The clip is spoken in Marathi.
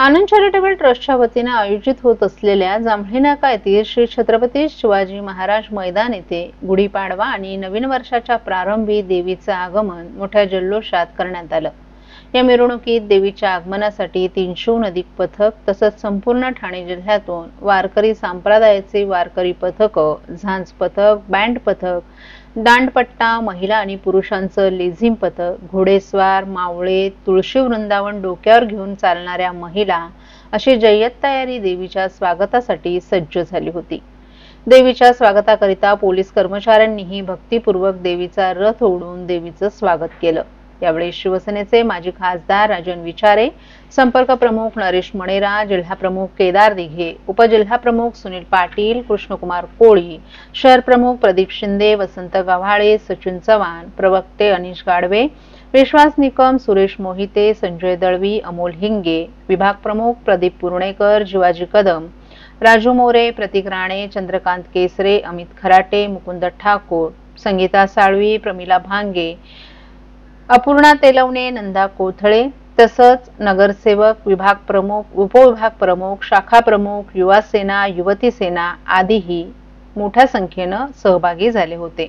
आनंद चॅरिटेबल ट्रस्टच्या वतीने आयोजित होत असलेल्या जांभळी नाका येथील श्री छत्रपती शिवाजी महाराज मैदान येथे गुढीपाडवा आणि नवीन वर्षाच्या प्रारंभी देवीचे आगमन मोठ्या जल्लोषात करण्यात आलं। या मिरवणुकीत देवीच्या आगमनासाठी 300हून अधिक पथक तसंच संपूर्ण ठाणे जिल्ह्यातून वारकरी संप्रदायाचे वारकरी पथक, झांज पथक, बँड पथक, दांडपट्टा, महिला आणि पुरुषांचं लेझिम पथक, घोडेस्वार, मावळे, तुळशी वृंदावन डोक्यावर घेऊन चालणाऱ्या महिला अशी जय्यत तयारी देवीच्या स्वागतासाठी सज्ज झाली होती। देवीच्या स्वागताकरिता पोलीस कर्मचाऱ्यांनीही भक्तिपूर्वक देवीचा रथ ओढून देवीचं स्वागत केलं। यावेळी शिवसेनेचे माजी खासदार राजन विचारे, संपर्क प्रमुख नरेश मणेरा, जिल्हा प्रमुख केदार दिघे, उपजिल्हा प्रमुख सुनील पाटील, कृष्णकुमार कोळी, शहर प्रमुख प्रदीप शिंदे, वसंत गव्हाळे, सचिन चव्हाण, प्रवक्ते अनिश गाडवे, विश्वास निकम, सुरेश मोहिते, संजय दळवी, अमोल हिंगे, विभाग प्रमुख प्रदीप पुर्णेकर, जिवाजी कदम, राजू मोरे, प्रतीक राणे, चंद्रकांत केसरे, अमित खराटे, मुकुंद ठाकूर, संगीता साळवी, प्रमिला भांगे, अपूर्णा तेलवणे, नंदा कोथळे तसंच नगरसेवक, विभाग प्रमुख, उपविभाग प्रमुख, शाखा प्रमुख, युवा सेना, युवती सेना आदीही मोठ्या संख्येने सहभागी झाले होते।